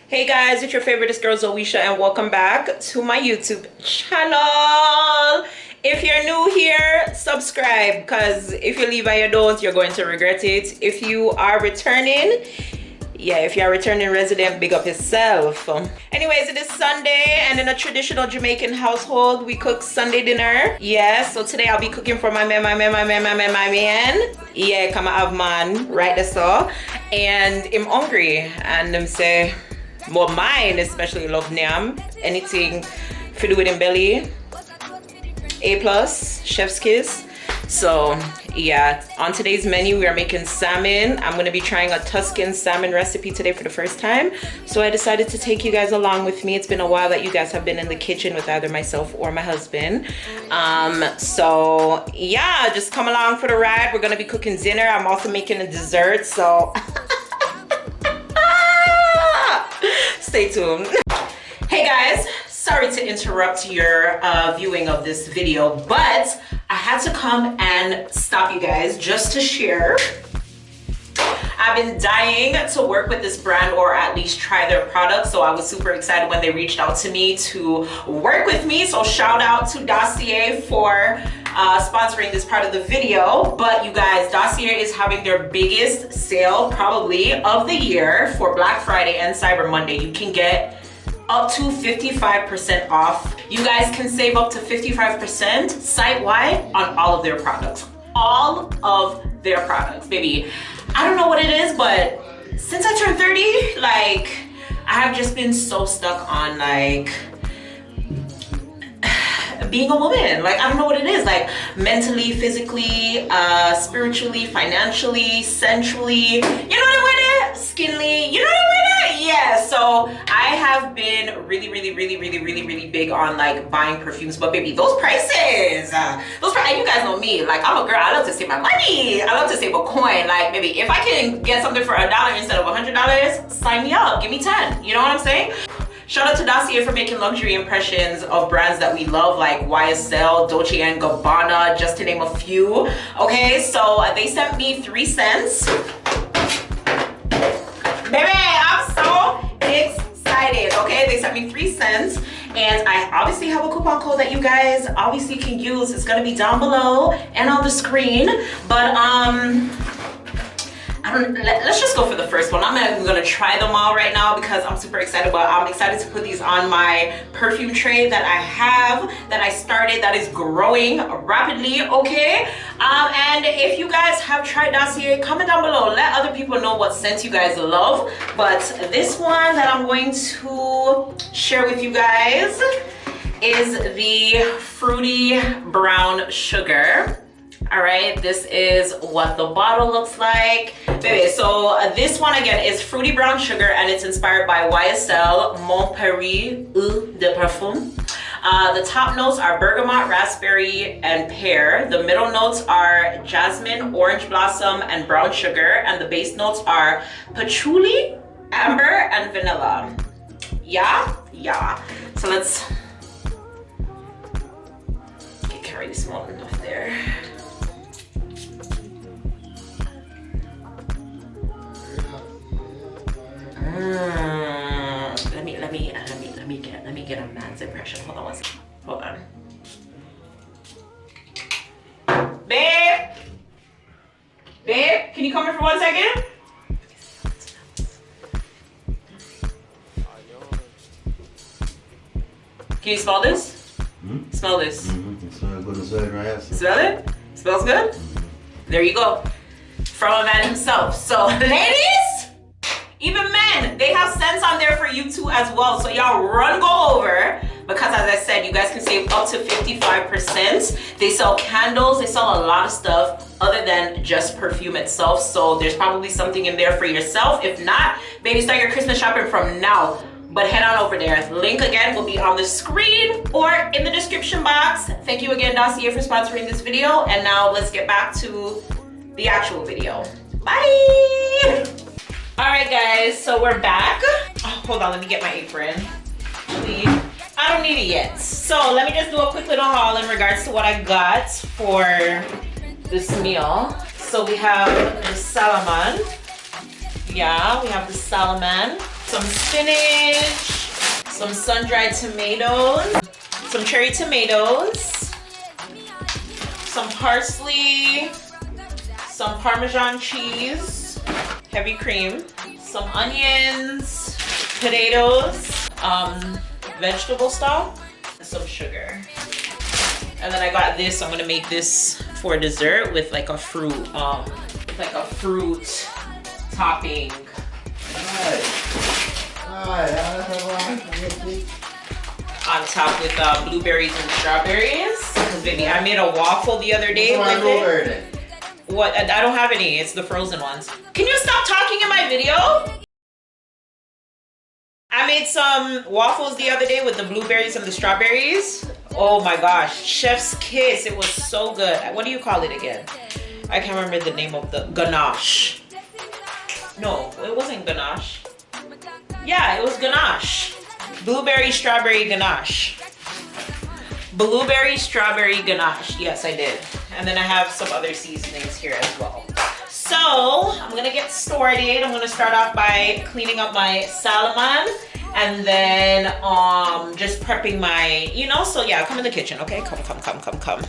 Hey guys, it's your favorite girl ZOESHAAA and welcome back to my YouTube channel. If you're new here, subscribe, because if you leave and you don't, you're going to regret it. If you are returning, if you're a returning resident, big up yourself. Anyways, it is Sunday, and in a traditional Jamaican household, we cook Sunday dinner. Yeah, so today I'll be cooking for my man. Yeah, come have man, right there so. And I'm hungry, and I'm say, well, mine especially love nyam. Anything for do with him belly. A+, chef's kiss. So yeah, on today's menu we are making salmon. I'm gonna be trying a Tuscan salmon recipe today for the first time, so I decided to take you guys along with me. It's been a while that you guys have been in the kitchen with either myself or my husband. So yeah, just come along for the ride. We're gonna be cooking dinner. I'm also making a dessert, so stay tuned. Hey guys, sorry to interrupt your viewing of this video, but I had to come and stop you guys just to share. I've been dying to work with this brand or at least try their products, so I was super excited when they reached out to me to work with me. So shout out to Dossier for sponsoring this part of the video. But you guys, Dossier is having their biggest sale probably of the year for Black Friday and Cyber Monday. You can get up to 55% off. You guys can save up to 55% site-wide on all of their products. All of their products, baby. I don't know what it is, but since I turned 30, like, I have just been so stuck on like being a woman. Like, I don't know what it is, like mentally, physically, spiritually, financially, sensually, you know what I'm with it? Skinly, you know what I'm with it? Yeah, so I have been really big on like buying perfumes, but baby, those prices, and you guys know me, like I'm a girl, I love to save my money, I love to save a coin. Like, maybe if I can get something for $1 instead of $100, sign me up, give me 10, you know what I'm saying? Shout out to Dossier for making luxury impressions of brands that we love, like YSL, Dolce & Gabbana, just to name a few. Okay, so they sent me 3 cents. Baby, I'm so excited. Okay, they sent me 3 cents, and I obviously have a coupon code that you guys obviously can use. It's gonna be down below and on the screen. But let's just go for the first one. I'm not even gonna try them all right now because I'm super excited, but I'm excited to put these on my perfume tray that I have, that I started, that is growing rapidly, okay? And if you guys have tried Dossier, comment down below. Let other people know what scent you guys love. But this one that I'm going to share with you guys is the Fruity Brown Sugar. All right, this is what the bottle looks like. Baby, so this one again is Fruity Brown Sugar, and it's inspired by YSL Mon Paris Eau de Parfum. The top notes are bergamot, raspberry, and pear. The middle notes are jasmine, orange blossom, and brown sugar. And the base notes are patchouli, amber, and vanilla. Yeah. So let's get already small enough there. Let me get a man's impression. Hold on one second. Hold on. Babe, can you come here for 1 second? Can you smell this? Mm-hmm. Smell this. Mm-hmm. Smell it? Smells good? Mm-hmm. There you go. From a man himself. So ladies, even men, they have scents on there for you too as well. So y'all go over, because as I said, you guys can save up to 55%. They sell candles, they sell a lot of stuff other than just perfume itself. So there's probably something in there for yourself. If not, baby, start your Christmas shopping from now. But head on over there. Link again will be on the screen or in the description box. Thank you again, Dossier, for sponsoring this video. And now let's get back to the actual video. Bye. All right, guys, so we're back. Oh, hold on, let me get my apron. Please. I don't need it yet. So let me just do a quick little haul in regards to what I got for this meal. So we have the salmon. Yeah, we have the salmon. some spinach, some sun-dried tomatoes, some cherry tomatoes, some parsley, some Parmesan cheese, heavy cream, some onions, potatoes, vegetable stock, and some sugar. And then I got this. I'm gonna make this for dessert with like a fruit topping. On top with blueberries and strawberries. Because baby, I made a waffle the other day with it. What? I don't have any. It's the frozen ones. Can you stop talking in my video? I made some waffles the other day with the blueberries and the strawberries. Oh my gosh, chef's kiss. It was so good. What do you call it again? I can't remember the name of the ganache. No, it wasn't ganache. Yeah, it was ganache. Blueberry strawberry ganache. Blueberry strawberry ganache. Yes, I did. And then I have some other seasonings here as well. So I'm gonna get started. I'm gonna start off by cleaning up my salmon and then just prepping my, you know, so yeah, come in the kitchen, okay? Come.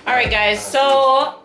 Alright guys, so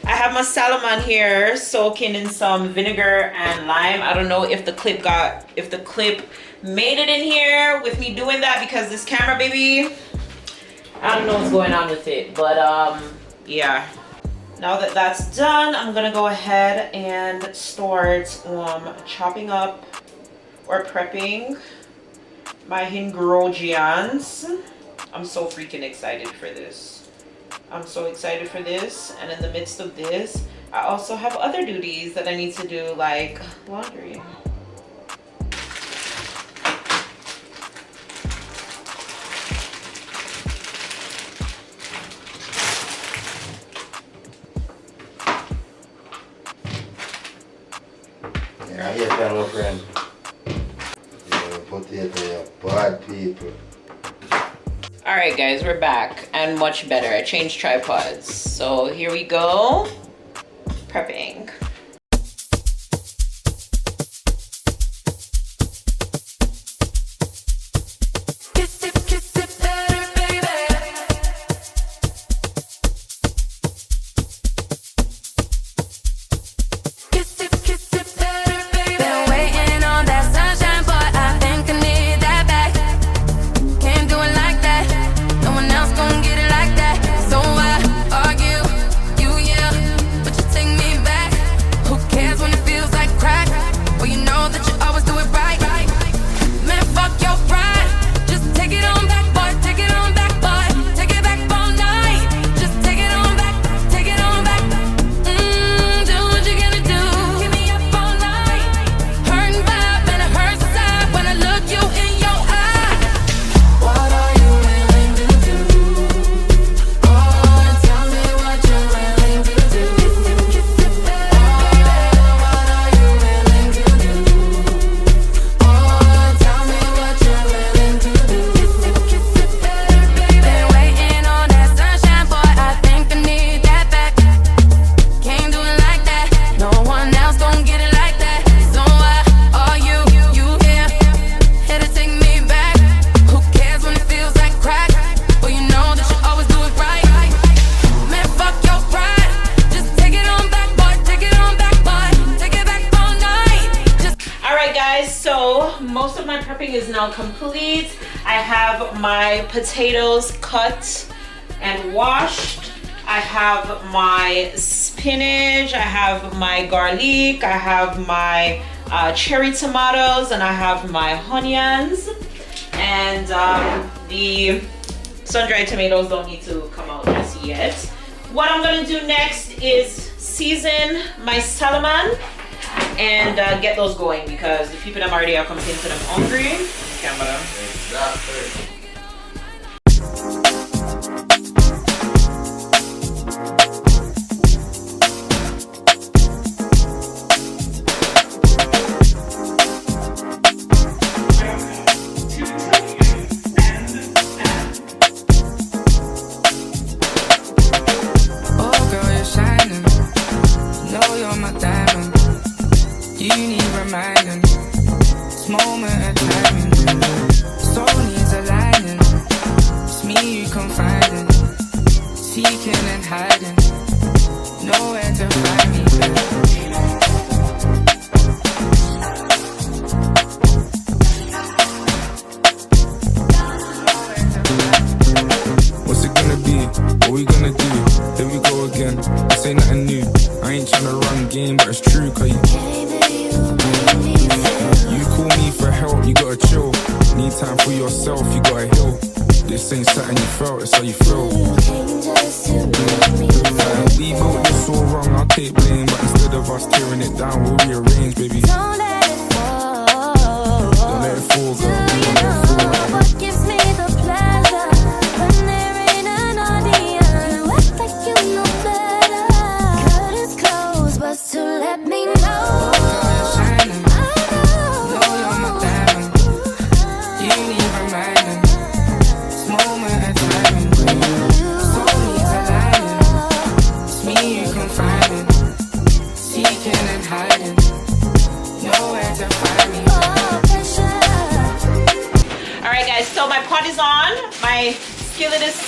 I have my salmon here soaking in some vinegar and lime. I don't know if the clip made it in here with me doing that because this camera, baby, I don't know what's going on with it, but yeah. Now that that's done, I'm gonna go ahead and start chopping up or prepping my hingrogians. I'm so freaking excited for this. I'm so excited for this. And in the midst of this, I also have other duties that I need to do, like laundry. Yeah, I hear that, little friend. Yeah, potato, bad people. All right, guys, we're back and much better. I changed tripods. So here we go, prepping. Most of my prepping is now complete. I have my potatoes cut and washed. I have my spinach, I have my garlic, I have my cherry tomatoes, and I have my onions. And the Sun-dried tomatoes don't need to come out just yet. What I'm gonna do next is season my salmon and get those going because the people that already are coming into them hungry. Camera.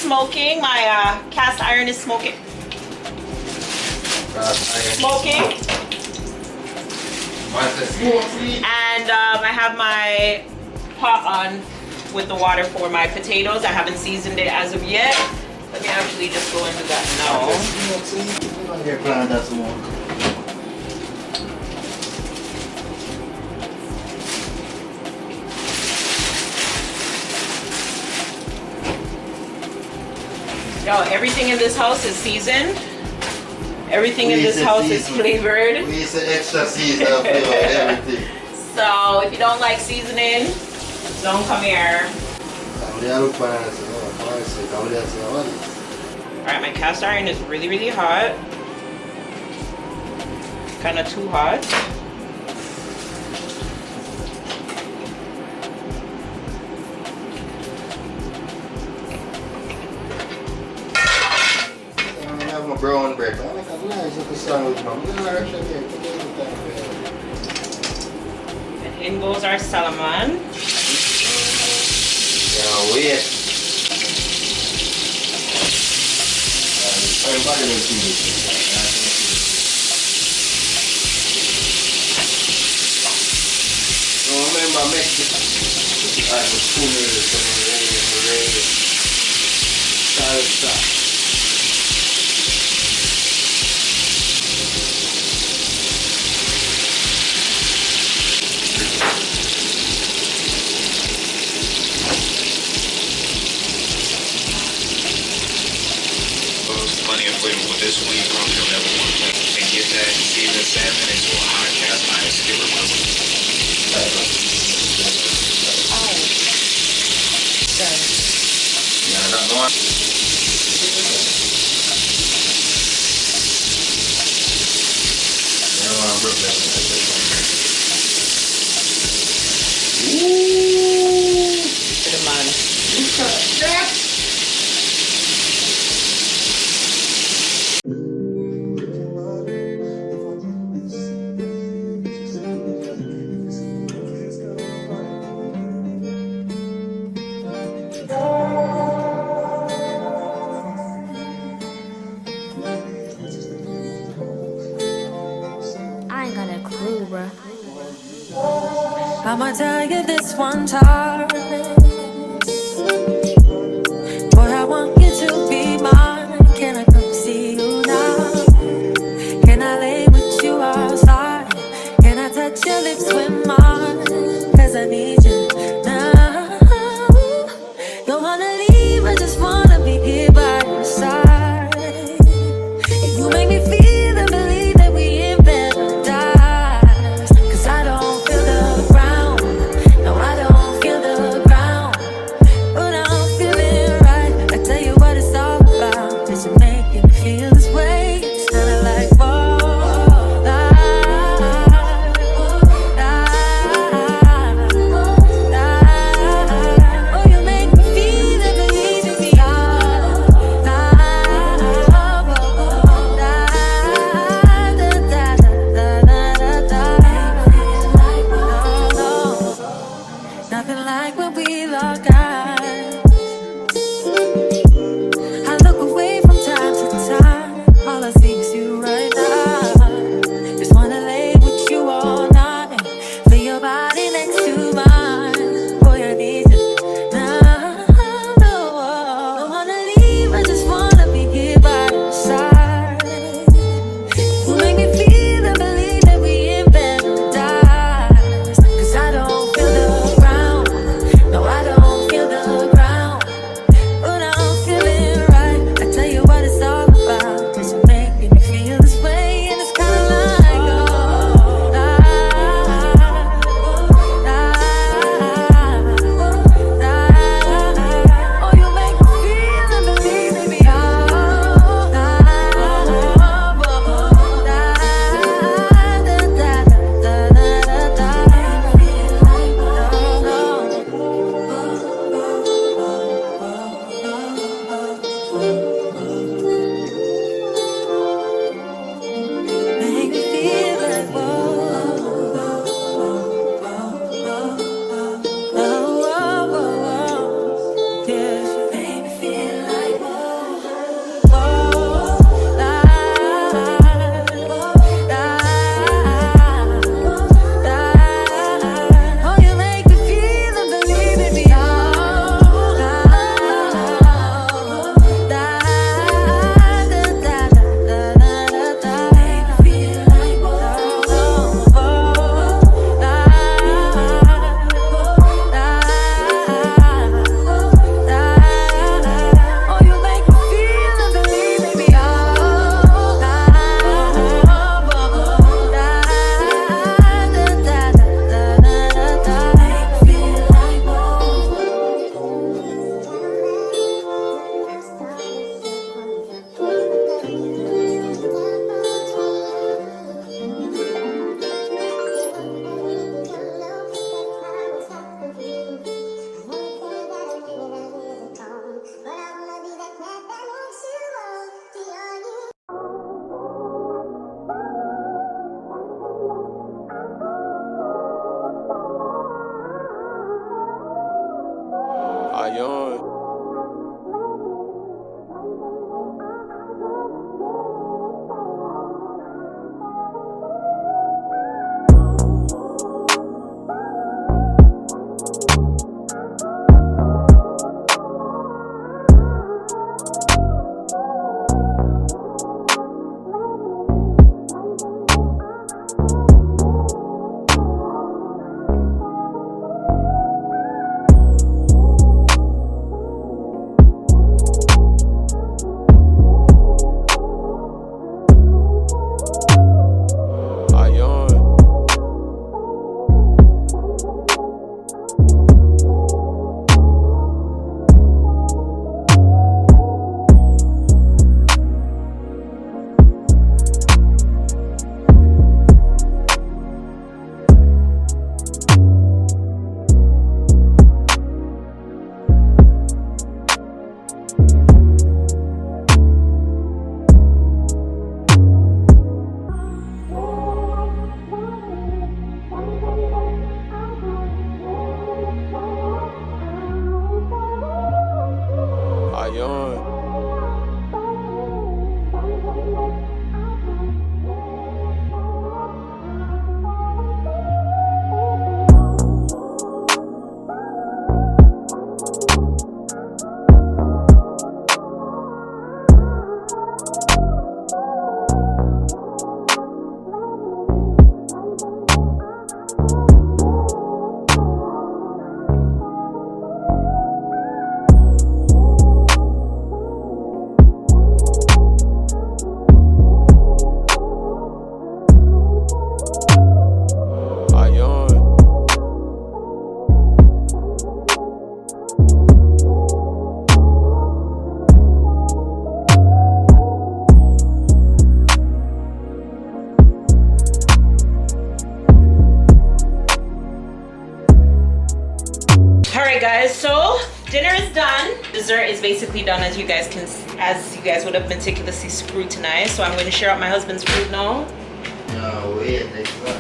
Smoking, my cast iron is smoking. And I have my pot on with the water for my potatoes. I haven't seasoned it as of yet. Let me actually just go into that now. Yo, everything in this house is seasoned. Everything in this house is flavored. We use extra season flavor everything. So if you don't like seasoning, don't come here. Alright, my cast iron is really, really hot. Kind of too hot. Brown bread. And in goes our salmon. Yeah, wait. Remember, make this. I was plenty of flavor with this one. You probably don't ever want to and get that seasoned salmon into a hot cast iron skillet. Yeah, that one. Ooh, the man. I'ma tell you this one time. Boy, I want you to be mine. Can I come see you now? Can I lay with you outside? Can I touch your lips with mine? Cause I need you now. Don't wanna leave, I just want dessert is basically done, as you guys would have meticulously scrutinized. So I'm going to share out my husband's food now. No, wait, next one.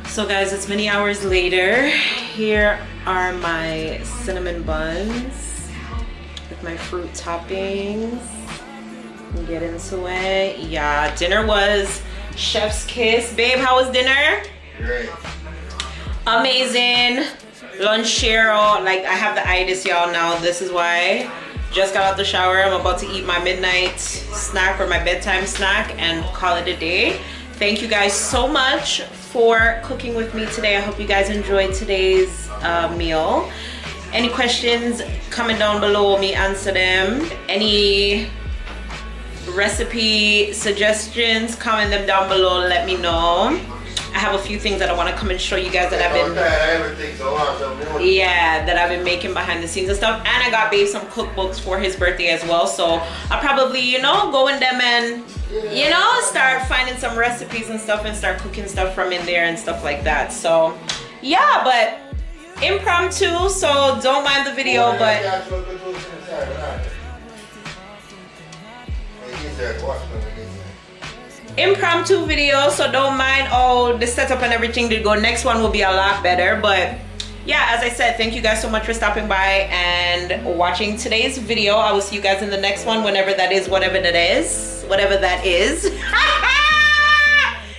So guys, it's many hours later. Here are my cinnamon buns with my fruit toppings. Get into it. Yeah, dinner was chef's kiss. Babe, how was dinner? Great. Amazing. Lunch share. Like, I have the itis, y'all, now. This is why. Just got out the shower. I'm about to eat my midnight snack or my bedtime snack and call it a day. Thank you guys so much for cooking with me today. I hope you guys enjoyed today's meal. Any questions, comment down below, me answer them. Any recipe suggestions, comment them down below, let me know. I have a few things that I want to come and show you guys that I've been that I've been making behind the scenes and stuff. And I got Babe some cookbooks for his birthday as well, so I'll probably, you know, go in them and, you know, start finding some recipes and stuff and start cooking stuff from in there and stuff like that. So yeah, but impromptu, so don't mind the video. But impromptu video, so don't mind all the setup and everything to go. Next one will be a lot better. But yeah, as I said, thank you guys so much for stopping by and watching today's video. I will see you guys in the next one, whenever that is, whatever that is.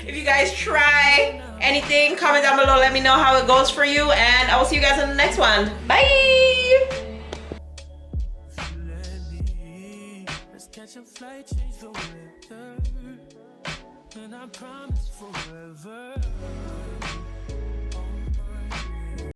If you guys try anything, comment down below, let me know how it goes for you, and I will see you guys in the next one. Bye. Catch a flight, change the weather, and I promise forever.